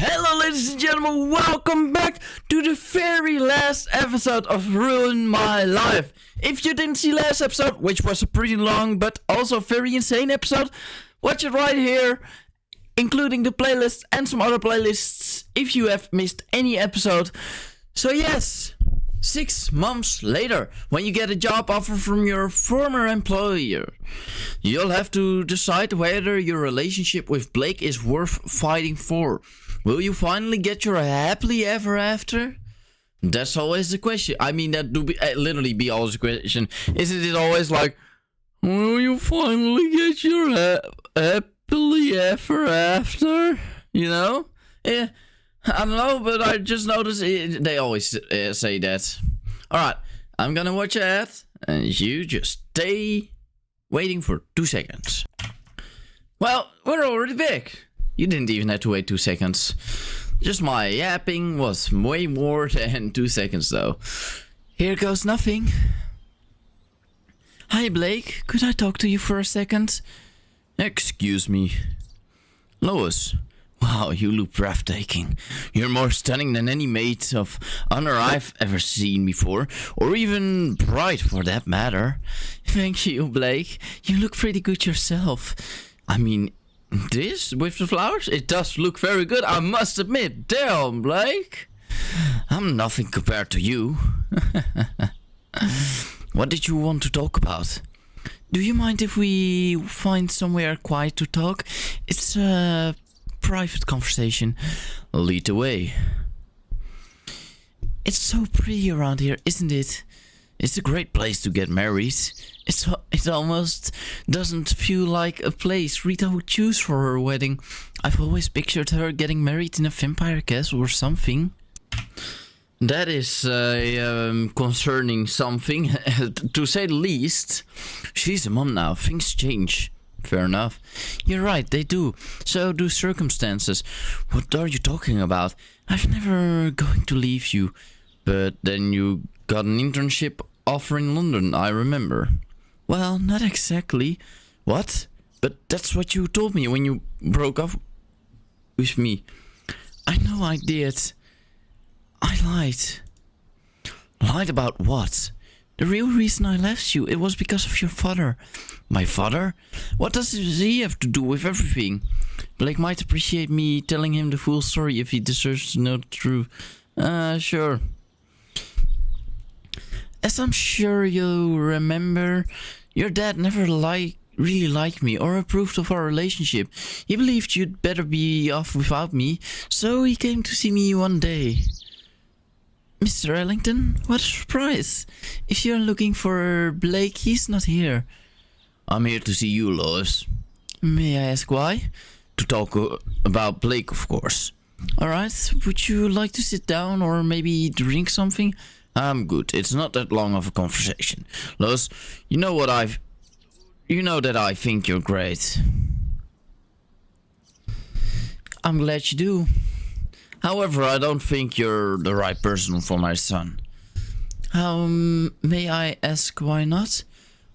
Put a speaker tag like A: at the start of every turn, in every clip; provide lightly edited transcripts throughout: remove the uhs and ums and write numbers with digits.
A: Hello ladies and gentlemen, welcome back to the very last episode of Ruin My Life. If you didn't see last episode, which was a pretty long but also very insane episode, watch it right here, including the playlist and some other playlists if you have missed any episode. So yes, 6 months later, when you get a job offer from your former employer, you'll have to decide whether your relationship with Blake is worth fighting for. Will you finally get your happily ever after? That's always the question. I mean, that do be literally be always the question. Isn't it always like, will you finally get your happily ever after? You know? Yeah. I don't know, but I just noticed they always say that. Alright, I'm gonna watch an ad, and you just stay waiting for 2 seconds. Well, we're already back. You didn't even have to wait 2 seconds. Just my yapping was way more than 2 seconds though. Here goes nothing. Hi Blake, could I talk to you for a second? Excuse me. Lois. Wow, you look breathtaking. You're more stunning than any maid of honor I've ever seen before, or even bride for that matter. Thank you, Blake. You look pretty good yourself. I mean, this with the flowers? It does look very good, I must admit. Damn, Blake. I'm nothing compared to you. What did you want to talk about? Do you mind if we find somewhere quiet to talk? It's a private conversation. Lead the way. It's so pretty around here, isn't it? It's a great place to get married. It almost doesn't feel like a place Rita would choose for her wedding. I've always pictured her getting married in a vampire castle or something. That is concerning something, to say the least. She's a mom now, things change. Fair enough. You're right, they do. So do circumstances. What are you talking about? I've never going to leave you. But then you got an internship offer in London, I remember. Well, not exactly. What? But that's what you told me when you broke up with me. I know I did. I lied. Lied about what? The real reason I left you, it was because of your father. My father? What does he have to do with everything? Blake might appreciate me telling him the full story if he deserves to know the truth. Sure. As I'm sure you remember, your dad never really liked me or approved of our relationship. He believed you'd better be off without me, so he came to see me one day. Mr. Ellington, what a surprise. If you're looking for Blake, he's not here. I'm here to see you, Lois. May I ask why? To talk about Blake, of course. Alright, would you like to sit down or maybe drink something? I'm good, it's not that long of a conversation. Lois, you know that I think you're great. I'm glad you do. However, I don't think you're the right person for my son. May I ask why not?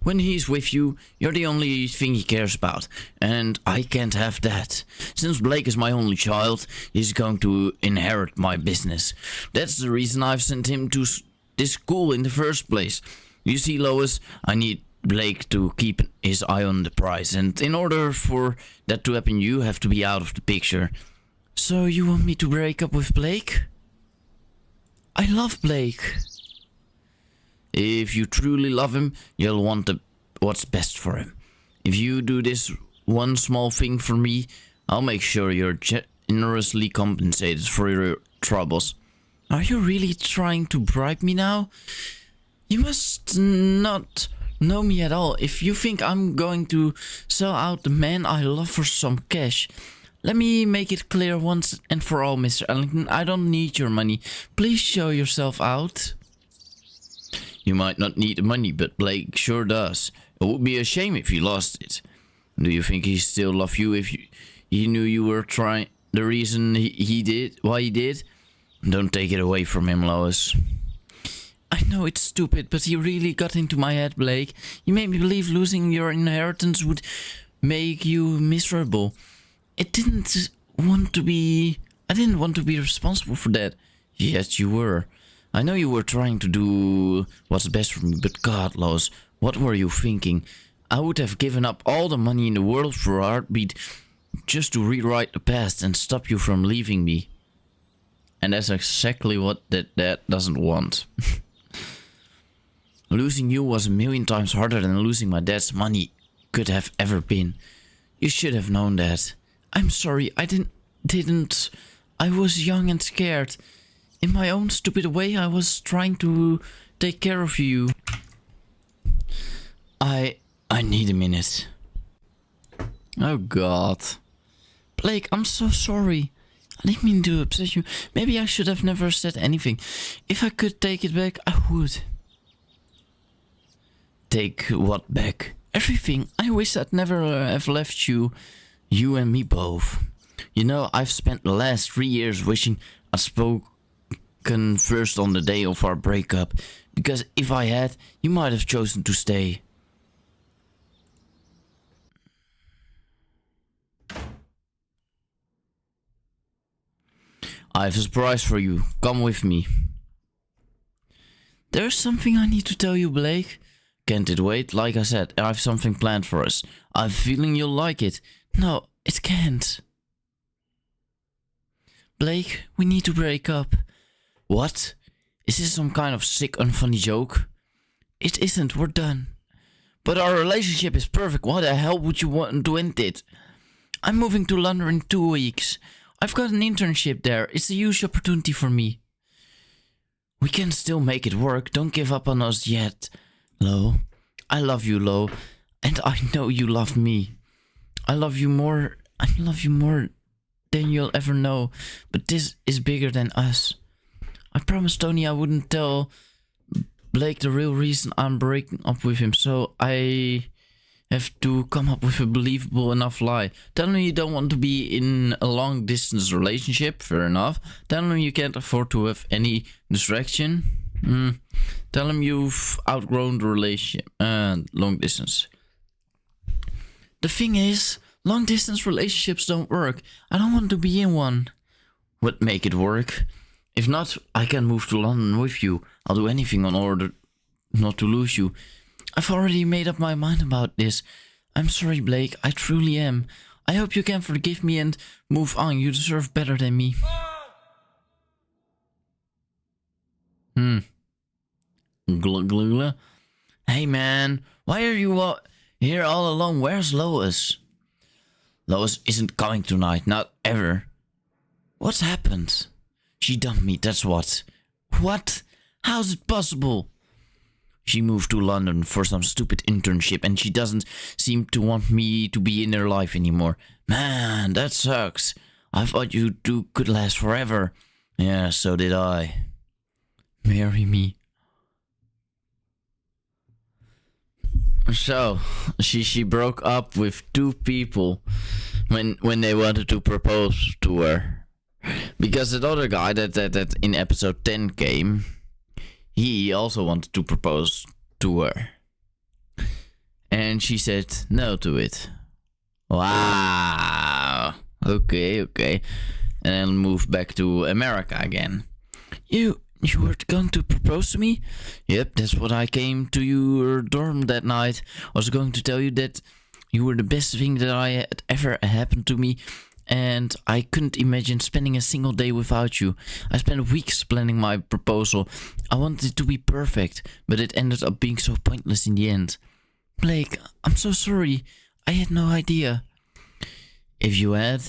A: When he's with you, you're the only thing he cares about, and I can't have that. Since Blake is my only child, he's going to inherit my business. That's the reason I've sent him to this school in the first place. You see, Lois, I need Blake to keep his eye on the prize, and in order for that to happen, you have to be out of the picture. So you want me to break up with Blake? I love Blake. If you truly love him, you'll want what's best for him. If you do this one small thing for me, I'll make sure you're generously compensated for your troubles. Are you really trying to bribe me now? You must not know me at all if you think I'm going to sell out the man I love for some cash. Let me make it clear once and for all, Mr. Ellington, I don't need your money. Please show yourself out. You might not need the money, but Blake sure does. It would be a shame if he lost it. Do you think he still loved you if he knew you were trying the reason why he did? Don't take it away from him, Lois. I know it's stupid, but he really got into my head, Blake. You made me believe losing your inheritance would make you miserable. It didn't want to be I didn't want to be responsible for that. Yes, you were. I know you were trying to do what's best for me, but God, Lois, what were you thinking? I would have given up all the money in the world for a heartbeat just to rewrite the past and stop you from leaving me. And that's exactly what that dad doesn't want. Losing you was a million times harder than losing my dad's money could have ever been. You should have known that. I'm sorry, I didn't. I was young and scared. In my own stupid way, I was trying to take care of you. I need a minute. Oh God. Blake, I'm so sorry. I didn't mean to upset you. Maybe I should have never said anything. If I could take it back, I would. Take what back? Everything. I wish I'd never have left you. You and me both. You know, I've spent the last 3 years wishing I'd spoken first on the day of our breakup. Because if I had, you might have chosen to stay. I have a surprise for you. Come with me. There's something I need to tell you, Blake. Can't it wait? Like I said, I have something planned for us. I have a feeling you'll like it. No, it can't. Blake, we need to break up. What? Is this some kind of sick, unfunny joke? It isn't, we're done. But our relationship is perfect. Why the hell would you want to end it? I'm moving to London in 2 weeks. I've got an internship there. It's a huge opportunity for me. We can still make it work. Don't give up on us yet, Lo. I love you, Lo. And I know you love me. I love you more than you'll ever know. But this is bigger than us. I promised Tony I wouldn't tell Blake the real reason I'm breaking up with him. So I have to come up with a believable enough lie. Tell him you don't want to be in a long distance relationship. Fair enough. Tell him you can't afford to have any distraction. Tell him you've outgrown the relationship. Long distance. The thing is, long distance relationships don't work. I don't want to be in one. Would make it work. If not, I can move to London with you. I'll do anything in order not to lose you. I've already made up my mind about this. I'm sorry, Blake. I truly am. I hope you can forgive me and move on. You deserve better than me. Glug, glug, glug. Hey, man. Why are you here all alone? Where's Lois? Lois isn't coming tonight. Not ever. What's happened? She dumped me, that's what. What? How's it possible? She moved to London for some stupid internship and she doesn't seem to want me to be in her life anymore. Man, that sucks. I thought you two could last forever. Yeah, so did I. Marry me. So, she broke up with 2 people when they wanted to propose to her. Because that other guy that in episode 10 came, he also wanted to propose to her. And she said no to it. Wow. Okay. And then moved back to America again. You were going to propose to me? Yep, that's what I came to your dorm that night. I was going to tell you that you were the best thing that I had ever happened to me. And I couldn't imagine spending a single day without you. I spent weeks planning my proposal. I wanted it to be perfect, but it ended up being so pointless in the end. Blake, I'm so sorry. I had no idea. If you had,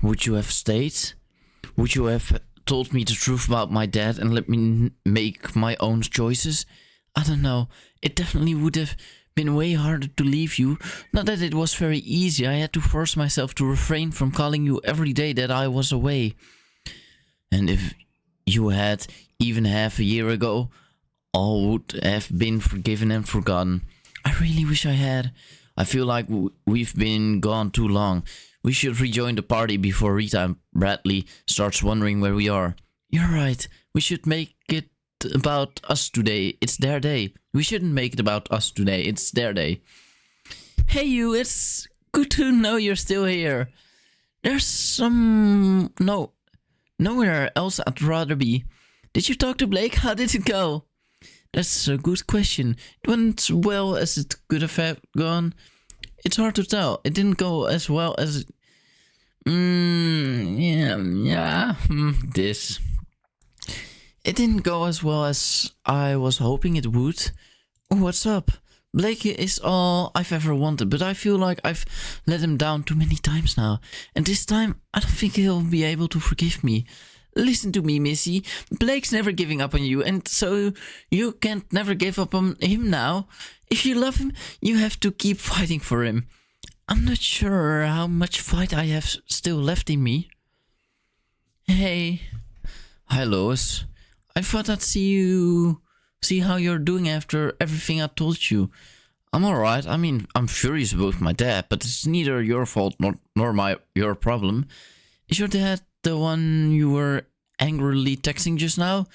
A: would you have stayed? Would you have told me the truth about my dad and let me make my own choices? I don't know. It definitely would have been way harder to leave you. Not that it was very easy. I had to force myself to refrain from calling you every day that I was away. And if you had, even half a year ago, all would have been forgiven and forgotten. I really wish I had. I feel like we've been gone too long. We should rejoin the party before Rita and Bradley starts wondering where we are. You're right. We should make it about us today. It's their day. We shouldn't make it about us today. It's their day. Hey you, it's good to know you're still here. There's nowhere else I'd rather be. Did you talk to Blake? How did it go? That's a good question. It went well as it could have gone. It's hard to tell. It didn't go as well as... this. It didn't go as well as I was hoping it would. What's up? Blake is all I've ever wanted, but I feel like I've let him down too many times now. And this time, I don't think he'll be able to forgive me. Listen to me, Missy. Blake's never giving up on you, and so you can't never give up on him now. If you love him, you have to keep fighting for him. I'm not sure how much fight I have still left in me. Hey. Hi, Lois. I thought I'd see how you're doing after everything I told you. I'm alright. I mean, I'm furious about my dad, but it's neither your fault nor your problem. Is your dad the one you were angrily texting just now?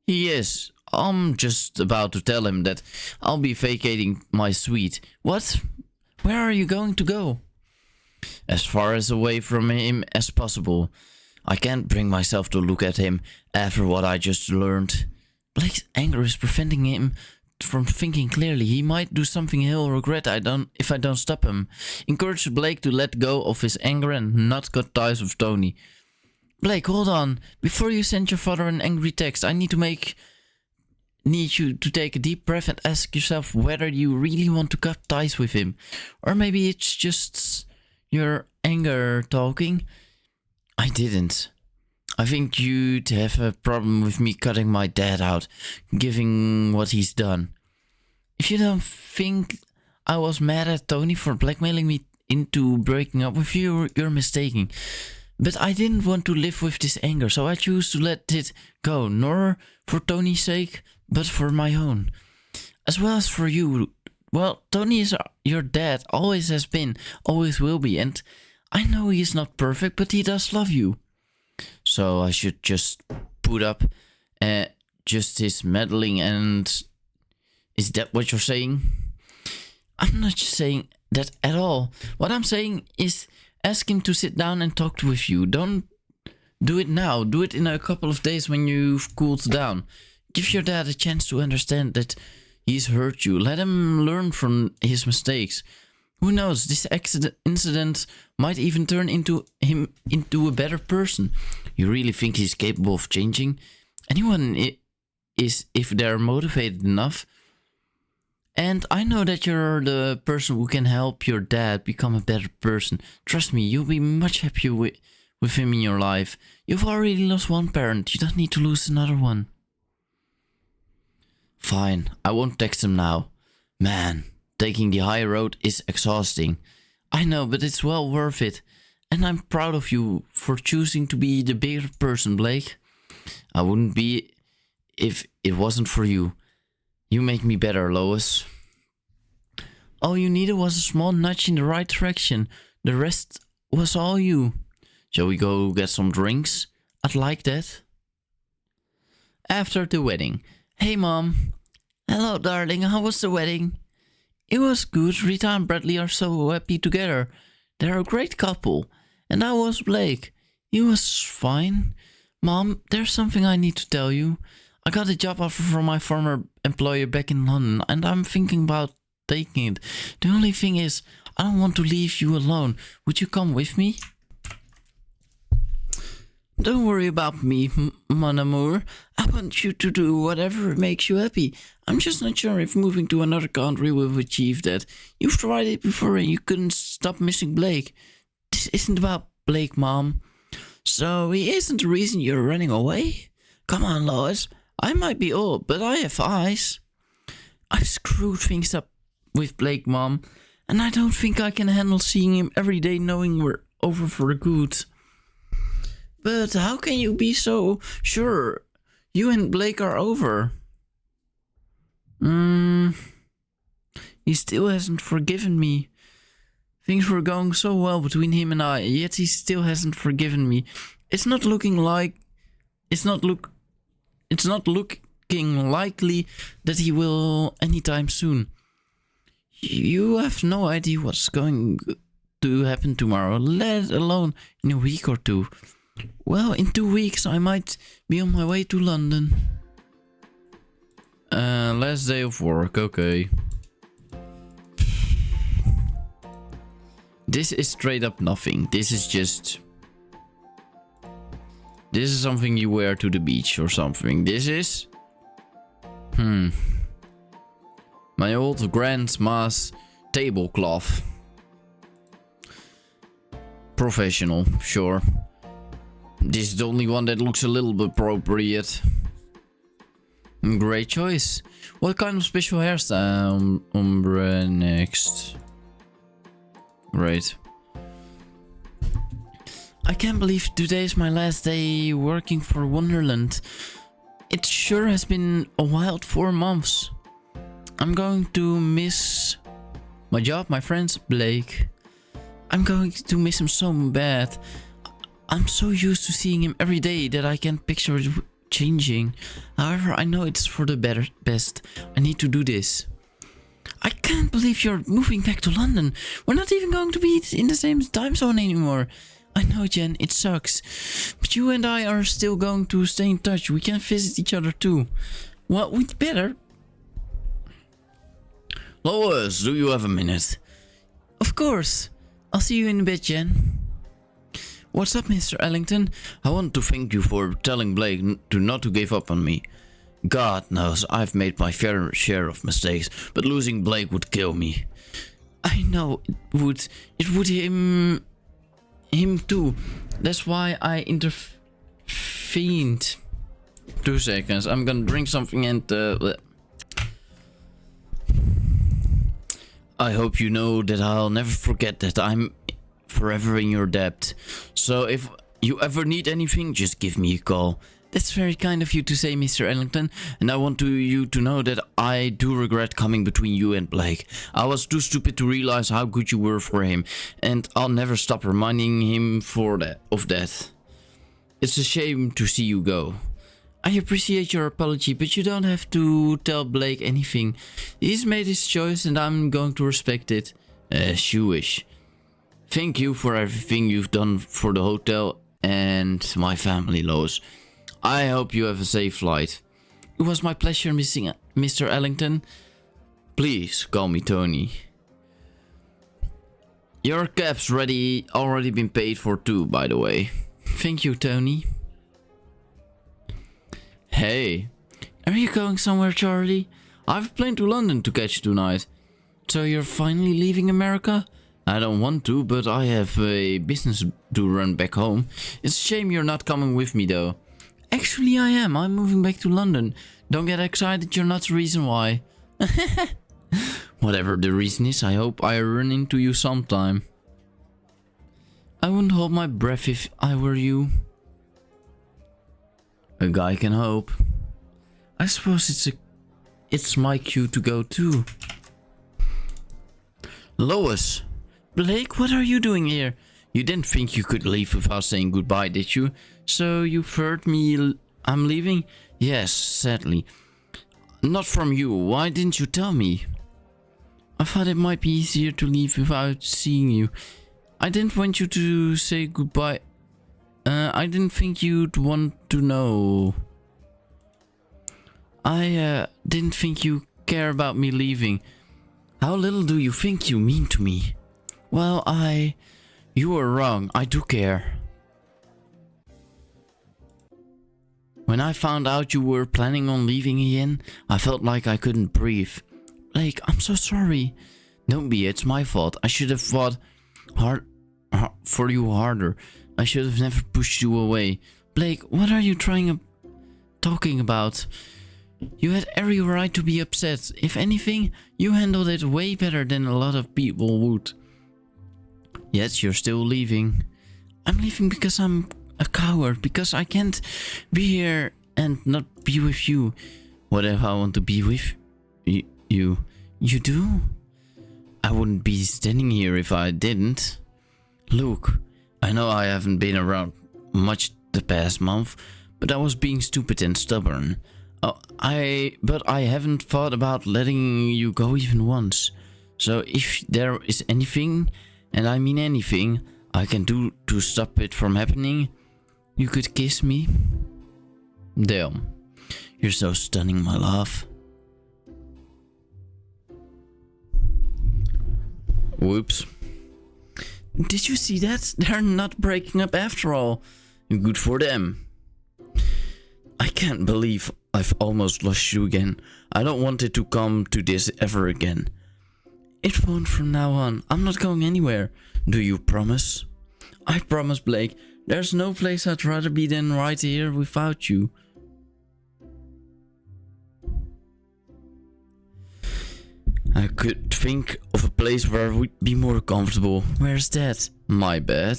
A: He is. I'm just about to tell him that I'll be vacating my suite. What? Where are you going to go? As far as away from him as possible. I can't bring myself to look at him after what I just learned. Blake's anger is preventing him from thinking clearly. He might do something he'll regret if I don't stop him. Encourage Blake to let go of his anger and not cut ties with Tony. Blake, hold on. Before you send your father an angry text, I need you to take a deep breath and ask yourself whether you really want to cut ties with him. Or maybe it's just your anger talking. I didn't. I think you'd have a problem with me cutting my dad out, given what he's done. If you don't think I was mad at Tony for blackmailing me into breaking up with you, you're mistaken. But I didn't want to live with this anger, so I choose to let it go, nor for Tony's sake, but for my own. As well as for you. Well, Tony is your dad, always has been, always will be, and I know he's not perfect, but he does love you. So I should just put up just his meddling, and is that what you're saying? I'm not saying that at all. What I'm saying is ask him to sit down and talk with you. Don't do it now. Do it in a couple of days when you've cooled down. Give your dad a chance to understand that he's hurt you. Let him learn from his mistakes. Who knows, this incident might even turn him into a better person. You really think he's capable of changing? Anyone is if they're motivated enough. And I know that you're the person who can help your dad become a better person. Trust me, you'll be much happier with him in your life. You've already lost one parent, you don't need to lose another one. Fine, I won't text him now. Man, taking the high road is exhausting. I know, but it's well worth it. And I'm proud of you for choosing to be the bigger person, Blake. I wouldn't be if it wasn't for you. You make me better, Lois. All you needed was a small nudge in the right direction. The rest was all you. Shall we go get some drinks? I'd like that. After the wedding. Hey, Mom. Hello, darling. How was the wedding? It was good. Rita and Bradley are so happy together. They're a great couple. And I was Blake. He was fine. Mom, there's something I need to tell you. I got a job offer from my former employer back in London, and I'm thinking about taking it. The only thing is, I don't want to leave you alone. Would you come with me? Don't worry about me, mon amour. I want you to do whatever makes you happy. I'm just not sure if moving to another country will achieve that. You've tried it before and you couldn't stop missing Blake. This isn't about Blake, Mom. So he isn't the reason you're running away? Come on, Lois. I might be old, but I have eyes. I've screwed things up with Blake, Mom, and I don't think I can handle seeing him every day knowing we're over for good. But how can you be so sure you and Blake are over? He still hasn't forgiven me. Things were going so well between him and I, yet he still hasn't forgiven me. It's not looking likely that he will anytime soon. You have no idea what's going to happen tomorrow, let alone in a week or two. Well, in 2 weeks I might be on my way to London. Last day of work, okay. This is straight up nothing. This is just... This is something you wear to the beach or something. This is... My old grandma's tablecloth. Professional, sure. This is the only one that looks a little bit appropriate. Great choice. What kind of special hairstyle? Ombre next. Great. I can't believe today's my last day working for Wonderland. It sure has been a wild 4 months. I'm going to miss my job, my friends, Blake. I'm going to miss him so bad. I'm so used to seeing him every day that I can't picture it changing. However, I know it's for the best. I need to do this. I can't believe you're moving back to London. We're not even going to be in the same time zone anymore. I know, Jen, it sucks. But you and I are still going to stay in touch. We can visit each other too. Well, we'd better. Lois, do you have a minute? Of course. I'll see you in a bit, Jen. What's up, Mr. Ellington? I want to thank you for telling Blake not to give up on me. God knows I've made my fair share of mistakes, but losing Blake would kill me. I know it would. It would him too. That's why I intervened. 2 seconds. I'm gonna drink something and I hope you know that I'll never forget that I'm forever in your debt. So if you ever need anything, just give me a call. That's very kind of you to say, Mr. Ellington, and I want you to know that I do regret coming between you and Blake. I was too stupid to realize how good you were for him, and I'll never stop reminding him of that. It's a shame to see you go. I appreciate your apology, but you don't have to tell Blake anything. He's made his choice and I'm going to respect it. As you wish. Thank you for everything you've done for the hotel and my family, Lois. I hope you have a safe flight. It was my pleasure missing Mr. Ellington. Please call me Tony. Your cab's already been paid for too, by the way. Thank you, Tony. Hey, are you going somewhere, Charlie? I've a plane to London to catch tonight. So you're finally leaving America? I don't want to, but I have a business to run back home. It's a shame you're not coming with me though. Actually, I am. I'm moving back to London. Don't get excited, you're not the reason why. Whatever the reason is, I hope I run into you sometime. I wouldn't hold my breath if I were you. A guy can hope. I suppose it's my cue to go too. Lois! Blake, what are you doing here? You didn't think you could leave without saying goodbye, did you? So you've heard me I'm leaving? Yes, sadly. Not from you. Why didn't you tell me? I thought it might be easier to leave without seeing you. I didn't want you to say goodbye. I didn't think you'd want to know. I didn't think you care about me leaving. How little do you think you mean to me? Well, you were wrong. I do care. When I found out you were planning on leaving again, I felt like I couldn't breathe. Blake, I'm so sorry. Don't be, it's my fault. I should have fought for you harder. I should have never pushed you away. Blake, what are you talking about? You had every right to be upset. If anything, you handled it way better than a lot of people would. Yet you're still leaving. I'm leaving because I'm a coward. Because I can't be here and not be with you. What if I want to be with you? You do? I wouldn't be standing here if I didn't. Look, I know I haven't been around much the past month, but I was being stupid and stubborn. But I haven't thought about letting you go even once. So if there is anything And I mean anything I can do to stop it from happening. You could kiss me. Damn. You're so stunning, my love. Whoops. Did you see that? They're not breaking up after all. Good for them. I can't believe I've almost lost you again. I don't want it to come to this ever again. It won't from now on. I'm not going anywhere. Do you promise? I promise, Blake. There's no place I'd rather be than right here without you. I could think of a place where we'd be more comfortable. Where's that? My bed.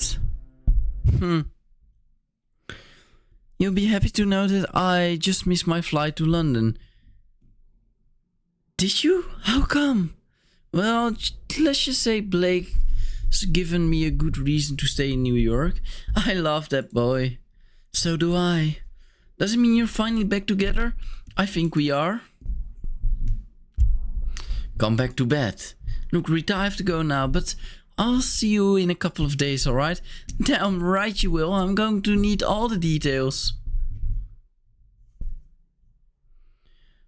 A: You'll be happy to know that I just missed my flight to London. Did you? How come? Well, let's just say Blake's given me a good reason to stay in New York. I love that boy. So do I. Does it mean you're finally back together? I think we are. Come back to bed. Look, Rita, I have to go now, but I'll see you in a couple of days, alright? Damn right you will. I'm going to need all the details.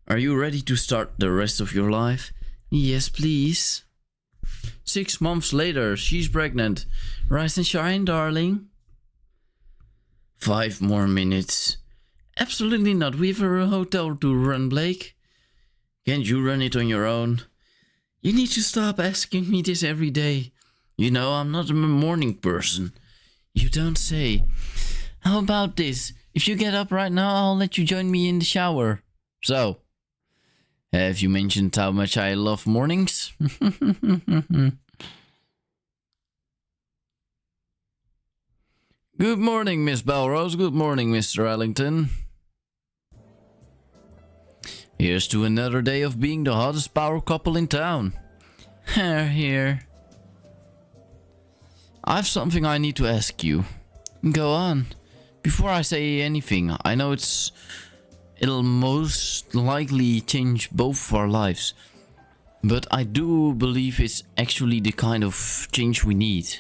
A: Are you ready to start the rest of your life? Yes, please. 6 months later, she's pregnant. Rise and shine, darling. 5 more minutes. Absolutely not. We have a hotel to run, Blake. Can't you run it on your own? You need to stop asking me this every day. You know, I'm not a morning person. You don't say. How about this? If you get up right now, I'll let you join me in the shower. So, have you mentioned how much I love mornings? Good morning, Miss Belrose. Good morning, Mr. Ellington. Here's to another day of being the hottest power couple in town. Here. I've something I need to ask you. Go on. Before I say anything, I know it'll most likely change both of our lives. But I do believe it's actually the kind of change we need.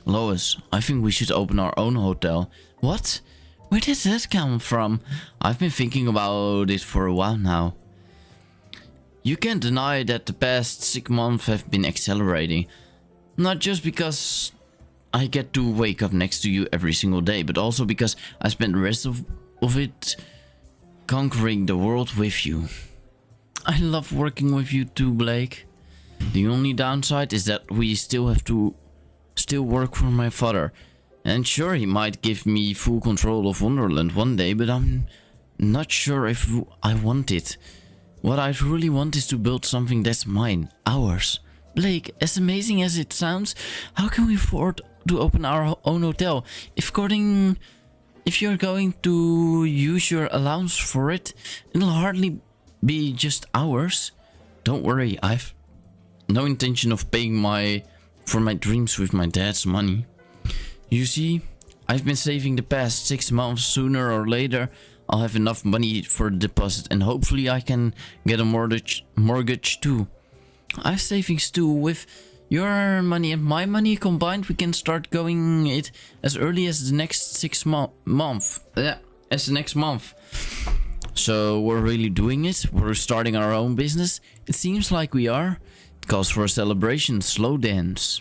A: Lois, I think we should open our own hotel. What? Where did that come from? I've been thinking about it for a while now. You can't deny that the past 6 months have been accelerating. Not just because I get to wake up next to you every single day, but also because I spent the rest of it conquering the world with you. I love working with you too, Blake. The only downside is that we still have to work for my father. And sure, he might give me full control of Wonderland one day, but I'm not sure if I want it. What I really want is to build something that's mine, ours. Blake, as amazing as it sounds, how can we afford to open our own hotel? If you're going to use your allowance for it, it'll hardly be just ours. Don't worry, I've no intention of paying for my dreams with my dad's money. You see, I've been saving the past 6 months. Sooner or later, I'll have enough money for the deposit, and hopefully I can get a mortgage too. I have savings too. With your money and my money combined, we can start going it as early as the next next month. So we're really doing it. We're starting our own business. It seems like we are. It calls for a celebration, slow dance.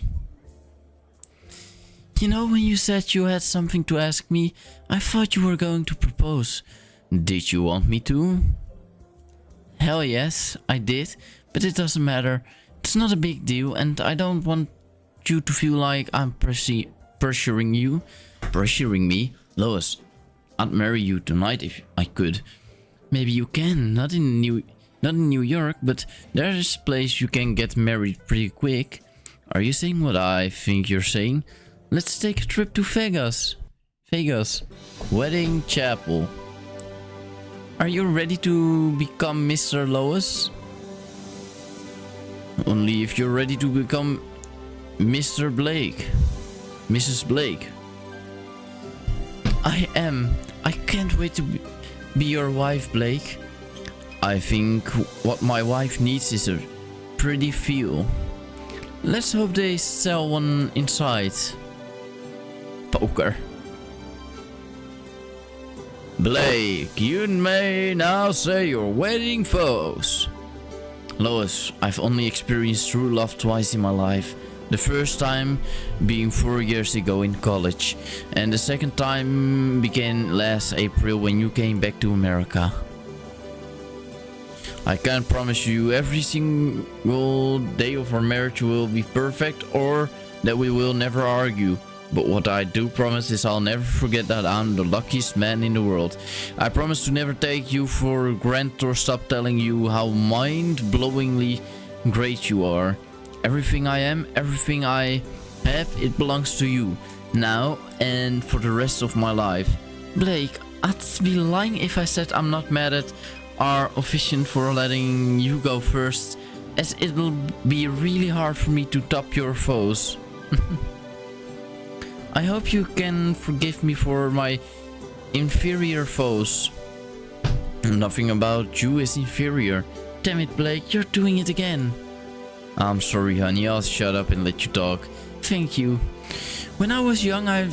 A: You know, when you said you had something to ask me, I thought you were going to propose. Did you want me to? Hell yes, I did, but it doesn't matter. It's not a big deal, and I don't want you to feel like I'm pressuring you. Pressuring me? Lois, I'd marry you tonight if I could. Maybe you can, not in New York, but there's a place you can get married pretty quick. Are you saying what I think you're saying? Let's take a trip to Vegas. Wedding Chapel. Are you ready to become Mr. Lois? Only if you're ready to become Mr. Blake. Mrs. Blake. I am. I can't wait to be your wife, Blake. I think what my wife needs is a pretty feel. Let's hope they sell one inside. Poker. Blake, you may now say your wedding vows. Lois, I've only experienced true love twice in my life. The first time being 4 years ago in college, and the second time began last April when you came back to America. I can't promise you every single day of our marriage will be perfect or that we will never argue. But what I do promise is I'll never forget that I'm the luckiest man in the world. I promise to never take you for granted or stop telling you how mind-blowingly great you are. Everything I am, everything I have, it belongs to you. Now and for the rest of my life. Blake, I'd be lying if I said I'm not mad at our officiant for letting you go first, as it will be really hard for me to top your foes. I hope you can forgive me for my inferior foes. Nothing about you is inferior. Damn it, Blake, you're doing it again. I'm sorry, honey, I'll shut up and let you talk. Thank you. When I was young, I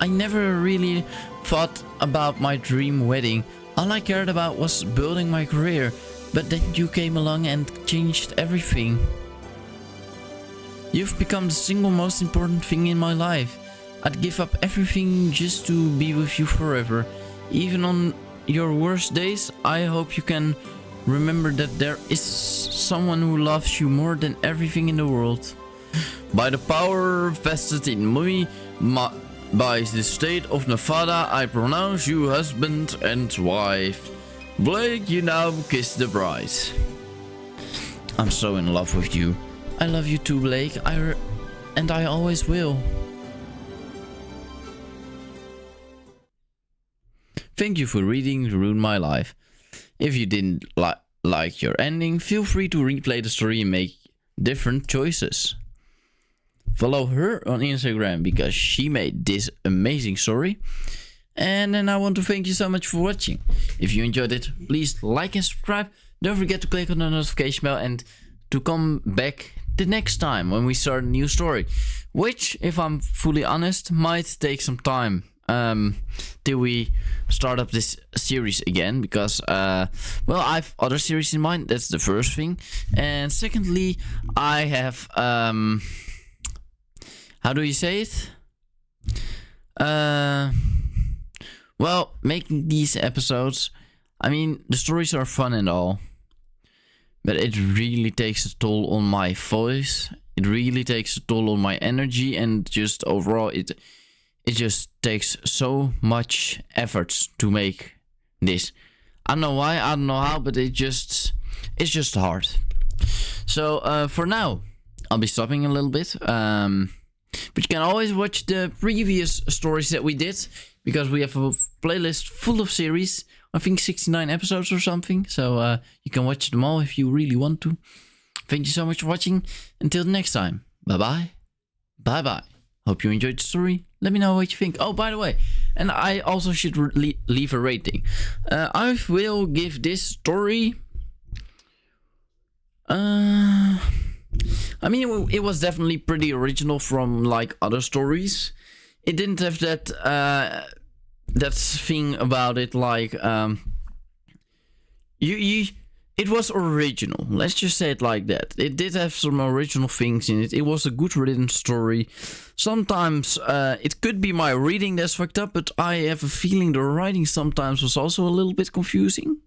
A: never really thought about my dream wedding. All I cared about was building my career, but then you came along and changed everything. You've become the single most important thing in my life. I'd give up everything just to be with you forever. Even on your worst days, I hope you can remember that there is someone who loves you more than everything in the world. By the power vested in me, by the state of Nevada, I pronounce you husband and wife. Blake, you now kiss the bride. I'm so in love with you. I love you too, Blake. And I always will. Thank you for reading Ruin My Life. If you didn't like your ending, feel free to replay the story and make different choices. Follow her on Instagram because she made this amazing story. And then I want to thank you so much for watching. If you enjoyed it, please like and subscribe. Don't forget to click on the notification bell and to come back the next time when we start a new story. Which, if I'm fully honest, might take some time. Till we start up this series again, because well, I have other series in mind. That's the first thing. And secondly, I have how do you say it? Well, making these episodes, I mean, the stories are fun and all, but it really takes a toll on my voice. It really takes a toll on my energy, and just overall it just takes so much effort to make this. I don't know why, I don't know how, but it's just hard. So for now, I'll be stopping a little bit. But you can always watch the previous stories that we did, because we have a playlist full of series. I think 69 episodes or something. So you can watch them all if you really want to. Thank you so much for watching. Until next time. Bye-bye. Bye-bye. Hope you enjoyed the story. Let me know what you think. Oh, by the way, and I also should leave a rating. I will give this story... I mean, it was definitely pretty original from like other stories. It didn't have that that thing about it, like it was original. Let's just say it like that. It did have some original things in it. It was a good written story. Sometimes it could be my reading that's fucked up, but I have a feeling the writing sometimes was also a little bit confusing.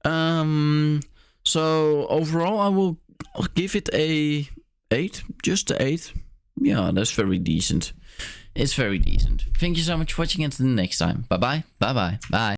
A: So overall, I'll give it a 8, just a 8. Yeah, that's very decent. It's very decent. Thank you so much for watching. Until the next time. Bye bye. Bye bye. Bye.